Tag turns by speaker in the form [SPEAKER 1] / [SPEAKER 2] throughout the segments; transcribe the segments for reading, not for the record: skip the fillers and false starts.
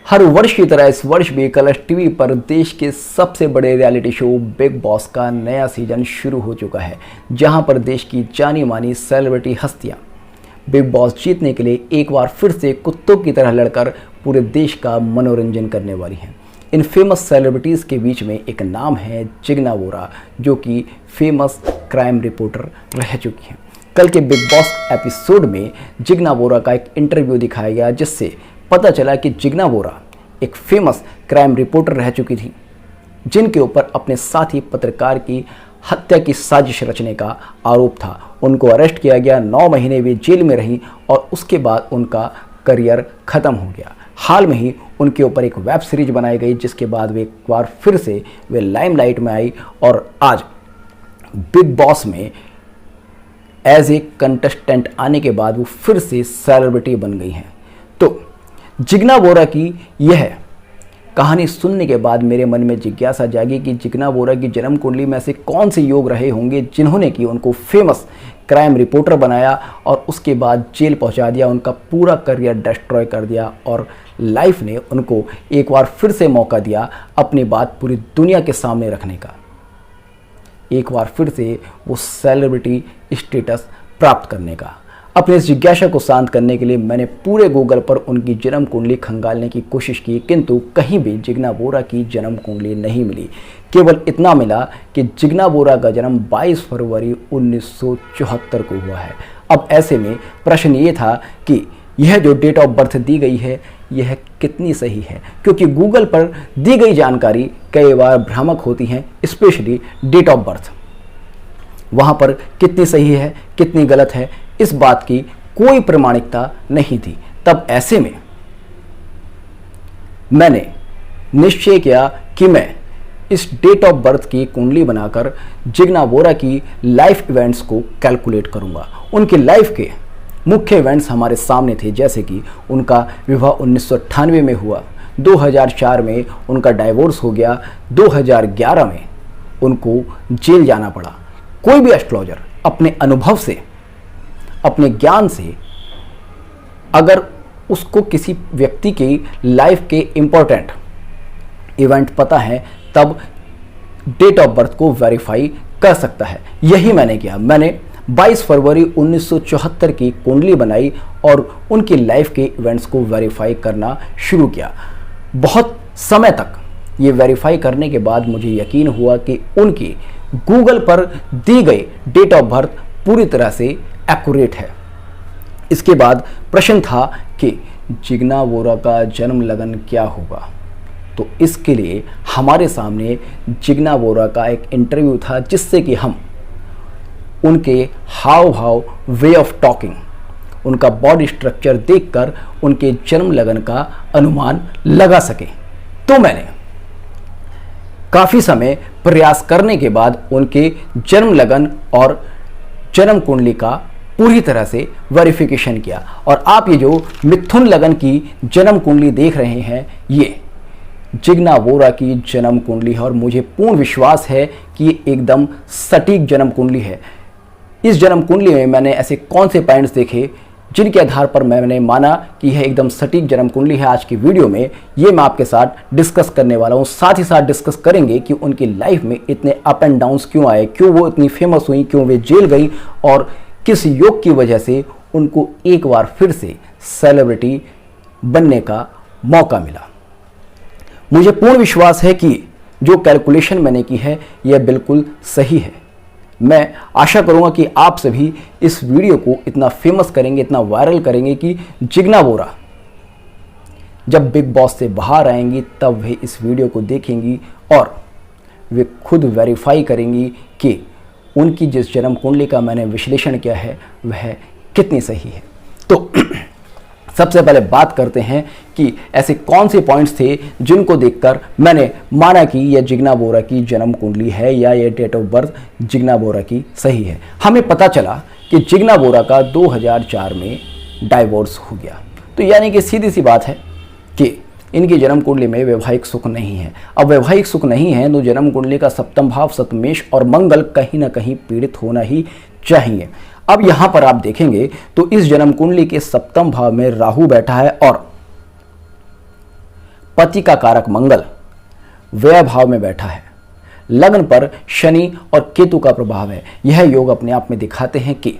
[SPEAKER 1] हर वर्ष की तरह इस वर्ष भी कलर्स टीवी पर देश के सबसे बड़े रियलिटी शो बिग बॉस का नया सीजन शुरू हो चुका है, जहां पर देश की जानी मानी सेलिब्रिटी हस्तियां बिग बॉस जीतने के लिए एक बार फिर से कुत्तों की तरह लड़कर पूरे देश का मनोरंजन करने वाली हैं। इन फेमस सेलिब्रिटीज़ के बीच में एक नाम है जिग्ना बोरा, जो कि फेमस क्राइम रिपोर्टर रह चुकी हैं। कल के बिग बॉस एपिसोड में जिग्ना बोरा का एक इंटरव्यू दिखाया गया, जिससे पता चला कि जिग्ना बोरा एक फेमस क्राइम रिपोर्टर रह चुकी थी, जिनके ऊपर अपने साथी पत्रकार की हत्या की साजिश रचने का आरोप था। उनको अरेस्ट किया गया, 9 महीने वे जेल में रहीं और उसके बाद उनका करियर ख़त्म हो गया। हाल में ही उनके ऊपर एक वेब सीरीज बनाई गई, जिसके बाद वे एक बार फिर से वे लाइमलाइट में आई और आज बिग बॉस में एज ए कंटेस्टेंट आने के बाद वो फिर से सेलिब्रिटी बन गई हैं। तो जिग्ना बोरा की यह कहानी सुनने के बाद मेरे मन में जिज्ञासा जागी कि जिग्ना बोरा की जन्म कुंडली में ऐसे कौन से योग रहे होंगे जिन्होंने कि उनको फेमस क्राइम रिपोर्टर बनाया और उसके बाद जेल पहुंचा दिया, उनका पूरा करियर डिस्ट्रॉय कर दिया और लाइफ ने उनको एक बार फिर से मौका दिया अपनी बात पूरी दुनिया के सामने रखने का, एक बार फिर से वो सेलिब्रिटी स्टेटस प्राप्त करने का। अपने इस जिज्ञासा को शांत करने के लिए मैंने पूरे गूगल पर उनकी जन्म कुंडली खंगालने की कोशिश की, किंतु कहीं भी जिग्ना बोरा की जन्म कुंडली नहीं मिली। केवल इतना मिला कि जिग्ना बोरा का जन्म 22 फरवरी 1974 को हुआ है। अब ऐसे में प्रश्न ये था कि यह जो डेट ऑफ बर्थ दी गई है यह कितनी सही है, क्योंकि गूगल पर दी गई जानकारी कई बार भ्रामक होती हैं, स्पेशली डेट ऑफ बर्थ। वहाँ पर कितनी सही है कितनी गलत है, इस बात की कोई प्रमाणिकता नहीं थी। तब ऐसे में मैंने निश्चय किया कि मैं इस डेट ऑफ बर्थ की कुंडली बनाकर जिग्ना बोरा की लाइफ इवेंट्स को कैलकुलेट करूंगा। उनके लाइफ के मुख्य इवेंट्स हमारे सामने थे, जैसे कि उनका विवाह 1998 में हुआ, 2004 में उनका डाइवोर्स हो गया, 2011 में उनको जेल जाना पड़ा। कोई भी एस्ट्रोलॉजर अपने अनुभव से, अपने ज्ञान से, अगर उसको किसी व्यक्ति की लाइफ के इम्पोर्टेंट इवेंट पता है तब डेट ऑफ बर्थ को वेरीफाई कर सकता है। यही मैंने किया। मैंने 22 फरवरी 1974 की कुंडली बनाई और उनकी लाइफ के इवेंट्स को वेरीफाई करना शुरू किया। बहुत समय तक ये वेरीफाई करने के बाद मुझे यकीन हुआ कि उनकी गूगल पर दी गई डेट ऑफ बर्थ पूरी तरह से एक्यूरेट है। इसके बाद प्रश्न था कि जिग्ना बोरा का जन्म लगन क्या होगा, तो इसके लिए हमारे सामने जिग्ना बोरा का एक इंटरव्यू था, जिससे कि हम उनके हाव भाव, वे ऑफ टॉकिंग, उनका बॉडी स्ट्रक्चर देखकर उनके जन्म लगन का अनुमान लगा सके। तो मैंने काफ़ी समय प्रयास करने के बाद उनके जन्म लगन और जन्म कुंडली का पूरी तरह से वेरिफिकेशन किया। और आप ये जो मिथुन लगन की जन्म कुंडली देख रहे हैं, ये जिग्ना बोरा की जन्म कुंडली है और मुझे पूर्ण विश्वास है कि ये एकदम सटीक जन्म कुंडली है। इस जन्म कुंडली में मैंने ऐसे कौन से पॉइंट्स देखे जिनके आधार पर मैंने माना कि यह एकदम सटीक जन्म कुंडली है। आज की वीडियो में ये मैं आपके साथ डिस्कस करने वाला हूँ। साथ ही साथ डिस्कस करेंगे कि उनकी लाइफ में इतने अप एंड डाउन्स क्यों आए, क्यों वो इतनी फेमस हुई, क्यों वे जेल गई और किस योग की वजह से उनको एक बार फिर से सेलिब्रिटी बनने का मौका मिला। मुझे पूर्ण विश्वास है कि जो कैलकुलेशन मैंने की है यह बिल्कुल सही है। मैं आशा करूंगा कि आप सभी इस वीडियो को इतना फेमस करेंगे, इतना वायरल करेंगे कि जिग्ना बोरा जब बिग बॉस से बाहर आएंगी तब वे इस वीडियो को देखेंगी और वे खुद वेरीफाई करेंगी कि उनकी जिस जन्म कुंडली का मैंने विश्लेषण किया है वह कितनी सही है। तो सबसे पहले बात करते हैं कि ऐसे कौन से पॉइंट्स थे जिनको देखकर मैंने माना कि यह जिग्ना बोरा की जन्म कुंडली है या यह डेट ऑफ बर्थ जिग्ना बोरा की सही है। हमें पता चला कि जिग्ना बोरा का 2004 में डाइवोर्स हो गया, तो यानी कि सीधी सी बात है कि इनकी जन्म कुंडली में वैवाहिक सुख नहीं है। अब वैवाहिक सुख नहीं है तो जन्म कुंडली का सप्तम भाव सप्तमेश और मंगल कहीं ना कहीं पीड़ित होना ही चाहिए। अब यहां पर आप देखेंगे तो इस जन्म कुंडली के सप्तम भाव में राहु बैठा है और पति का कारक मंगल व्यय भाव में बैठा है, लग्न पर शनि और केतु का प्रभाव है। यह योग अपने आप में दिखाते हैं कि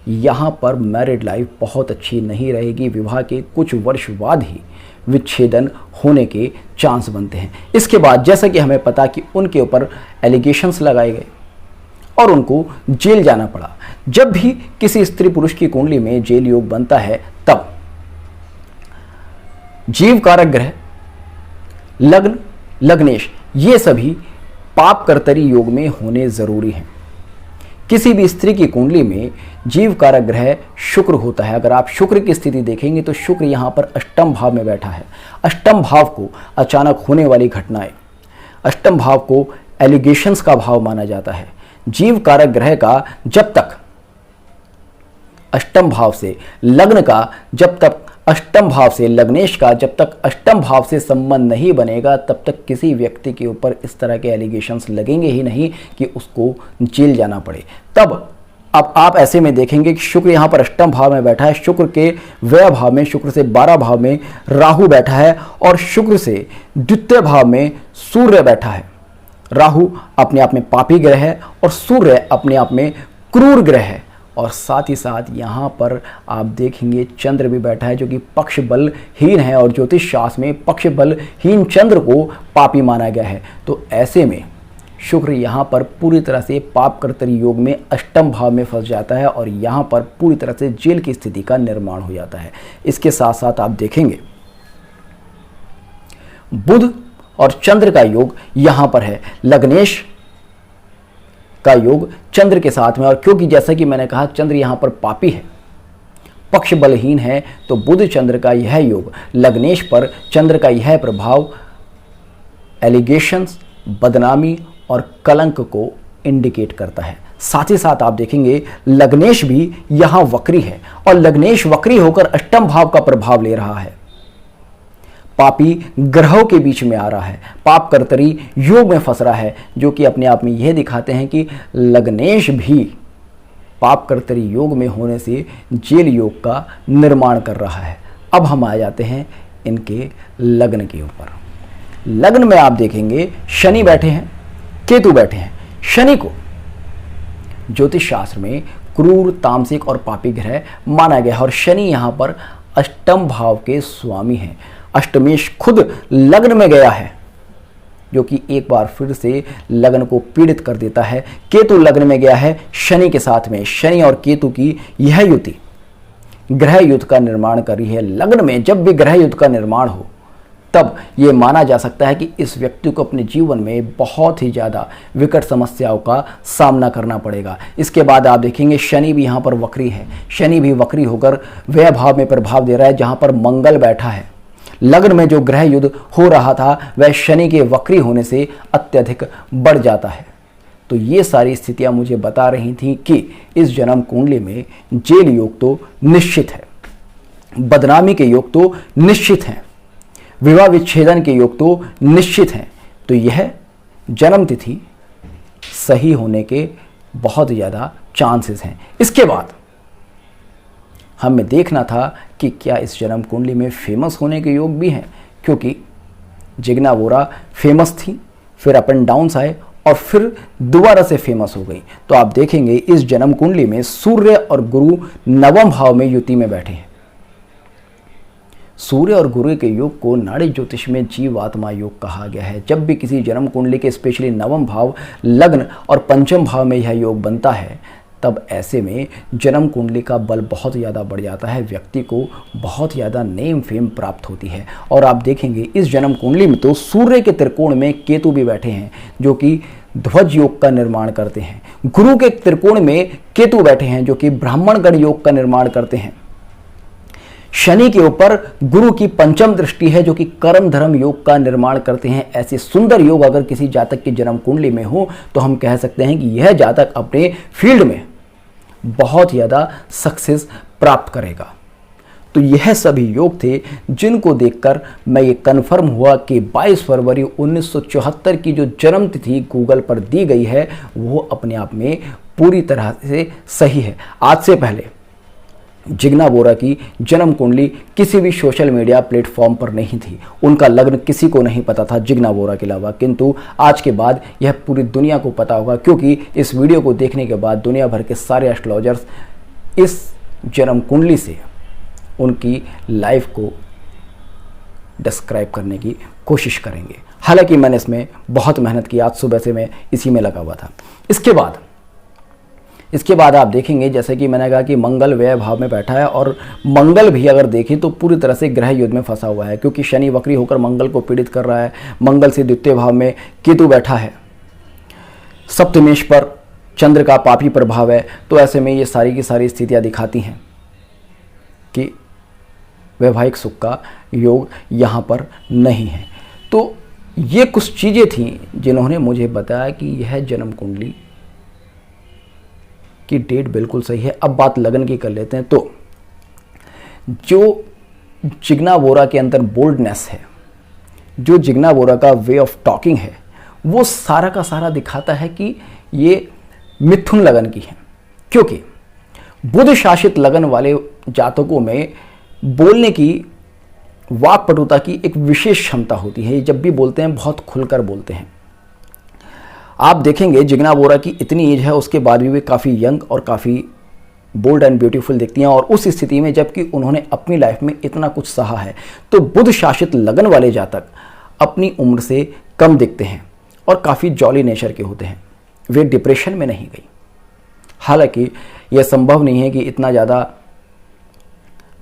[SPEAKER 1] यहाँ पर मैरिड लाइफ बहुत अच्छी नहीं रहेगी। विवाह के कुछ वर्ष बाद ही विच्छेदन होने के चांस बनते हैं। इसके बाद जैसा कि हमें पता कि उनके ऊपर एलिगेशंस लगाए गए और उनको जेल जाना पड़ा। जब भी किसी स्त्री पुरुष की कुंडली में जेल योग बनता है तब जीव कारक ग्रह, लग्न, लग्नेश, ये सभी पाप कर्तरी योग में होने जरूरी हैं। किसी भी स्त्री की कुंडली में जीव कारक ग्रह शुक्र होता है। अगर आप शुक्र की स्थिति देखेंगे तो शुक्र यहाँ पर अष्टम भाव में बैठा है। अष्टम भाव को अचानक होने वाली घटनाएं, अष्टम भाव को एलिगेशंस का भाव माना जाता है। जीव कारक ग्रह का जब तक अष्टम भाव से, लग्न का जब तक अष्टम भाव से, लग्नेश का जब तक अष्टम भाव से संबंध नहीं बनेगा तब तक किसी व्यक्ति के ऊपर इस तरह के एलिगेशंस लगेंगे ही नहीं कि उसको जेल जाना पड़े। तब अब आप ऐसे में देखेंगे कि शुक्र यहाँ पर अष्टम भाव में बैठा है, शुक्र के व्यय भाव में, शुक्र से 12 भाव में राहु बैठा है और शुक्र से द्वितीय भाव में सूर्य बैठा है। राहु अपने आप में पापी ग्रह है और सूर्य अपने आप में क्रूर ग्रह है। और साथ ही साथ यहाँ पर आप देखेंगे चंद्र भी बैठा है जो कि पक्ष बलहीन है और ज्योतिष शास्त्र में पक्ष बलहीन चंद्र को पापी माना गया है। तो ऐसे में शुक्र यहाँ पर पूरी तरह से पाप कर्तरी योग में अष्टम भाव में फंस जाता है और यहाँ पर पूरी तरह से जेल की स्थिति का निर्माण हो जाता है। इसके साथ साथ आप देखेंगे बुध और चंद्र का योग यहाँ पर है, लग्नेश का योग चंद्र के साथ में। और क्योंकि जैसा कि मैंने कहा चंद्र यहाँ पर पापी है, पक्ष बलहीन है, तो बुध चंद्र का यह योग, लग्नेश पर चंद्र का यह प्रभाव एलिगेशंस, बदनामी और कलंक को इंडिकेट करता है। साथ ही साथ आप देखेंगे लग्नेश भी यहाँ वक्री है और लग्नेश वक्री होकर अष्टम भाव का प्रभाव ले रहा है, पापी ग्रहों के बीच में आ रहा है, पाप कर्तरी योग में फंस रहा है, जो कि अपने आप में यह दिखाते हैं कि लग्नेश भी पाप कर्तरी योग में होने से जेल योग का निर्माण कर रहा है। अब हम आ जाते हैं इनके लग्न के ऊपर। लग्न में आप देखेंगे शनि बैठे हैं, केतु बैठे हैं। शनि को ज्योतिष शास्त्र में क्रूर, तामसिक और पापी ग्रह माना गया है और शनि यहाँ पर अष्टम भाव के स्वामी हैं। अष्टमेश खुद लग्न में गया है जो कि एक बार फिर से लग्न को पीड़ित कर देता है। केतु लग्न में गया है शनि के साथ में। शनि और केतु की यह युति ग्रह युद्ध का निर्माण कर रही है। लग्न में जब भी ग्रह युद्ध का निर्माण हो तब ये माना जा सकता है कि इस व्यक्ति को अपने जीवन में बहुत ही ज़्यादा विकट समस्याओं का सामना करना पड़ेगा। इसके बाद आप देखेंगे शनि भी यहाँ पर वक्री है। शनि भी वक्री होकर व्यय भाव में प्रभाव दे रहा है जहाँ पर मंगल बैठा है। लग्न में जो ग्रह युद्ध हो रहा था वह शनि के वक्री होने से अत्यधिक बढ़ जाता है। तो ये सारी स्थितियां मुझे बता रही थी कि इस जन्म कुंडली में जेल योग तो निश्चित है, बदनामी के योग तो निश्चित हैं, विवाह विच्छेदन के योग तो निश्चित हैं। तो यह जन्म तिथि सही होने के बहुत ज़्यादा चांसेस हैं। इसके बाद हमें देखना था कि क्या इस जन्म कुंडली में फेमस होने के योग भी हैं, क्योंकि जिग्ना वोरा फेमस थी, फिर अप एंड डाउन्स आए और फिर दोबारा से फेमस हो गई। तो आप देखेंगे इस जन्म कुंडली में सूर्य और गुरु नवम भाव में युति में बैठे हैं। सूर्य और गुरु के योग को नाड़ी ज्योतिष में जीवात्मा योग कहा गया है। जब भी किसी जन्म कुंडली के स्पेशली नवम भाव, लग्न और पंचम भाव में यह योग बनता है तब ऐसे में जन्म कुंडली का बल बहुत ज़्यादा बढ़ जाता है, व्यक्ति को बहुत ज़्यादा नेम फेम प्राप्त होती है। और आप देखेंगे इस जन्म कुंडली में तो सूर्य के त्रिकोण में केतु भी बैठे हैं जो कि ध्वज योग का निर्माण करते हैं। गुरु के त्रिकोण में केतु बैठे हैं जो कि ब्राह्मणगण योग का निर्माण करते हैं। शनि के ऊपर गुरु की पंचम दृष्टि है जो कि कर्म धर्म योग का निर्माण करते हैं। ऐसे सुंदर योग अगर किसी जातक की जन्म कुंडली में हो तो हम कह सकते हैं कि यह जातक अपने फील्ड में बहुत ज़्यादा सक्सेस प्राप्त करेगा। तो यह सभी योग थे जिनको देखकर मैं ये कन्फर्म हुआ कि 22 फरवरी 1974 की जो जन्म तिथि गूगल पर दी गई है वो अपने आप में पूरी तरह से सही है। आज से पहले जिग्ना बोरा की जन्म कुंडली किसी भी सोशल मीडिया प्लेटफॉर्म पर नहीं थी। उनका लग्न किसी को नहीं पता था जिग्ना बोरा के अलावा, किंतु आज के बाद यह पूरी दुनिया को पता होगा, क्योंकि इस वीडियो को देखने के बाद दुनिया भर के सारे एस्ट्रोलॉजर्स इस जन्म कुंडली से उनकी लाइफ को डिस्क्राइब करने की कोशिश करेंगे। हालांकि मैंने इसमें बहुत मेहनत की, आज सुबह से मैं इसी में लगा हुआ था। इसके बाद आप देखेंगे, जैसे कि मैंने कहा कि मंगल व्यय भाव में बैठा है, और मंगल भी अगर देखें तो पूरी तरह से ग्रह युद्ध में फंसा हुआ है, क्योंकि शनि वक्री होकर मंगल को पीड़ित कर रहा है। मंगल से द्वितीय भाव में केतु बैठा है, सप्तमेश पर चंद्र का पापी प्रभाव है। तो ऐसे में ये सारी की सारी स्थितियां दिखाती हैं कि वैवाहिक सुख का योग यहाँ पर नहीं है। तो ये कुछ चीज़ें थी जिन्होंने मुझे बताया कि यह जन्म कुंडली की डेट बिल्कुल सही है। अब बात लगन की कर लेते हैं। तो जो जिग्ना बोरा के अंदर बोल्डनेस है, जो जिग्ना बोरा का वे ऑफ टॉकिंग है, वो सारा का सारा दिखाता है कि ये मिथुन लगन की है, क्योंकि बुध शासित लगन वाले जातकों में बोलने की, वाक्पटुता की एक विशेष क्षमता होती है। ये जब भी बोलते हैं बहुत खुलकर बोलते हैं। आप देखेंगे जिग्ना बोरा की इतनी एज है, उसके बाद भी वे काफ़ी यंग और काफ़ी बोल्ड एंड ब्यूटीफुल दिखती हैं, और उस स्थिति में जबकि उन्होंने अपनी लाइफ में इतना कुछ सहा है। तो बुध शासित लगन वाले जातक अपनी उम्र से कम दिखते हैं और काफ़ी जॉली नेचर के होते हैं। वे डिप्रेशन में नहीं गई। हालांकि यह संभव नहीं है कि इतना ज़्यादा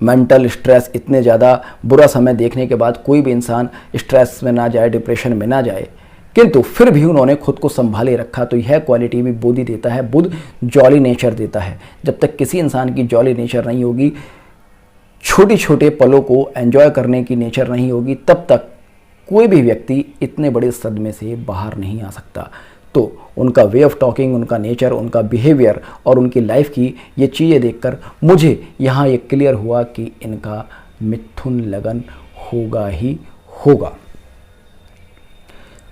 [SPEAKER 1] मेंटल स्ट्रेस, इतने ज़्यादा बुरा समय देखने के बाद कोई भी इंसान स्ट्रेस में ना जाए, डिप्रेशन में ना जाए, किंतु फिर भी उन्होंने खुद को संभाले रखा। तो यह क्वालिटी भी बुध ही देता है। बुध जॉली नेचर देता है। जब तक किसी इंसान की जॉली नेचर नहीं होगी, छोटे छोटे पलों को एंजॉय करने की नेचर नहीं होगी, तब तक कोई भी व्यक्ति इतने बड़े सदमे से बाहर नहीं आ सकता। तो उनका वे ऑफ टॉकिंग, उनका नेचर, उनका बिहेवियर और उनकी लाइफ की ये चीज़ें देखकर मुझे यहाँ ये क्लियर हुआ कि इनका मिथुन लगन होगा ही होगा।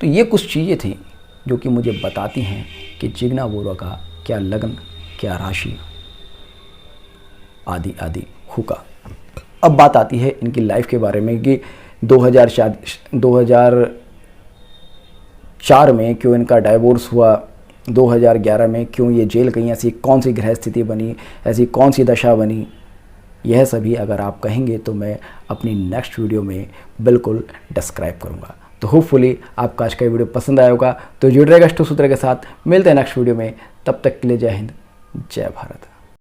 [SPEAKER 1] तो ये कुछ चीज़ें थी जो कि मुझे बताती हैं कि जिग्ना बोरा का क्या लगन, क्या राशि आदि आदि होगा। अब बात आती है इनकी लाइफ के बारे में कि 2004 में क्यों इनका डाइवोर्स हुआ, 2011 में क्यों ये जेल गई, ऐसी कौन सी ग्रह स्थिति बनी, ऐसी कौन सी दशा बनी। यह सभी अगर आप कहेंगे तो मैं अपनी नेक्स्ट वीडियो में बिल्कुल डिस्क्राइब करूँगा। तो होपफुली आपका आज का वीडियो पसंद आया होगा। तो जुड़ रहेगा अष्टसूत्र के साथ। मिलते हैं नेक्स्ट वीडियो में। तब तक के लिए जय हिंद, जय भारत।